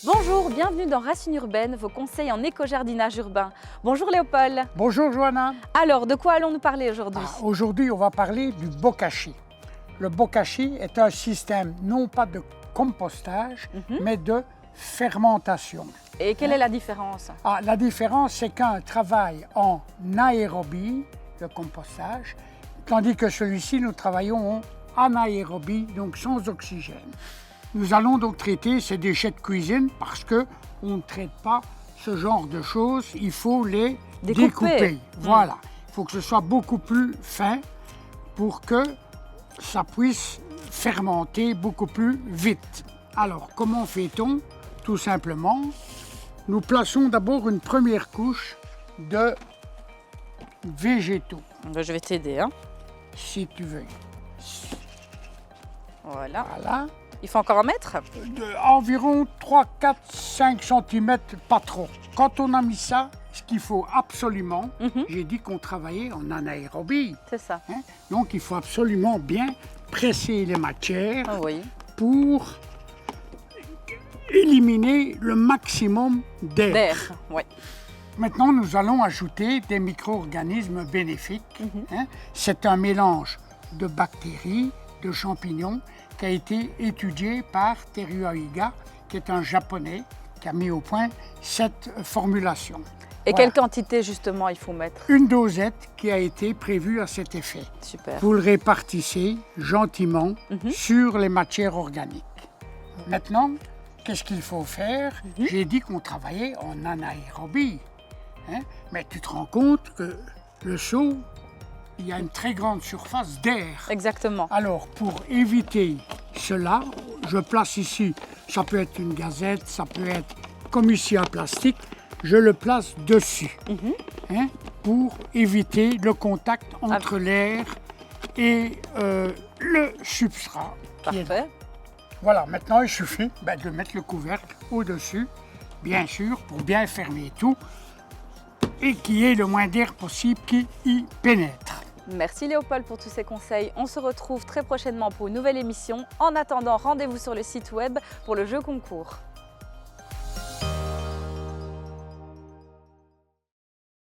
Bonjour, bienvenue dans Racines Urbaines, vos conseils en éco-jardinage urbain. Bonjour Léopold. Bonjour Johanna. Alors, de quoi allons-nous parler aujourd'hui? Aujourd'hui, on va parler du bokashi. Le bokashi est un système non pas de compostage, mais de fermentation. Et quelle est la différence? La différence, c'est qu'un travaille en aérobie, le compostage, tandis que celui-ci, nous travaillons en anaérobie, donc sans oxygène. Nous allons donc traiter ces déchets de cuisine parce qu'on ne traite pas ce genre de choses, il faut les découper. Voilà, il faut que ce soit beaucoup plus fin pour que ça puisse fermenter beaucoup plus vite. Alors, comment fait-on? Tout simplement, nous plaçons d'abord une première couche de végétaux. Je vais t'aider, hein. Si tu veux. Voilà. Voilà. Il faut encore en mettre? Environ 3, 4, 5 cm, pas trop. Quand on a mis ça, ce qu'il faut absolument, j'ai dit qu'on travaillait en anaérobie. C'est ça. Donc il faut absolument bien presser les matières pour éliminer le maximum d'air. Ouais. Maintenant, nous allons ajouter des micro-organismes bénéfiques. C'est un mélange de bactéries, de champignons, qui a été étudié par Teruo Iga, qui est un Japonais, qui a mis au point cette formulation. Et quelle quantité justement il faut mettre? Une dosette qui a été prévue à cet effet. Super. Vous le répartissez gentiment sur les matières organiques. Maintenant, qu'est-ce qu'il faut faire? J'ai dit qu'on travaillait en anaérobie. Mais tu te rends compte que le seau, il y a une très grande surface d'air. Exactement. Alors, pour éviter cela, je place ici, ça peut être une gazette, ça peut être comme ici un plastique, je le place dessus pour éviter le contact entre l'air et le substrat. Parfait. Voilà, maintenant il suffit de mettre le couvercle au-dessus, bien sûr, pour bien fermer tout et qu'il y ait le moins d'air possible qui y pénètre. Merci Léopold pour tous ces conseils. On se retrouve très prochainement pour une nouvelle émission. En attendant, rendez-vous sur le site web pour le jeu concours.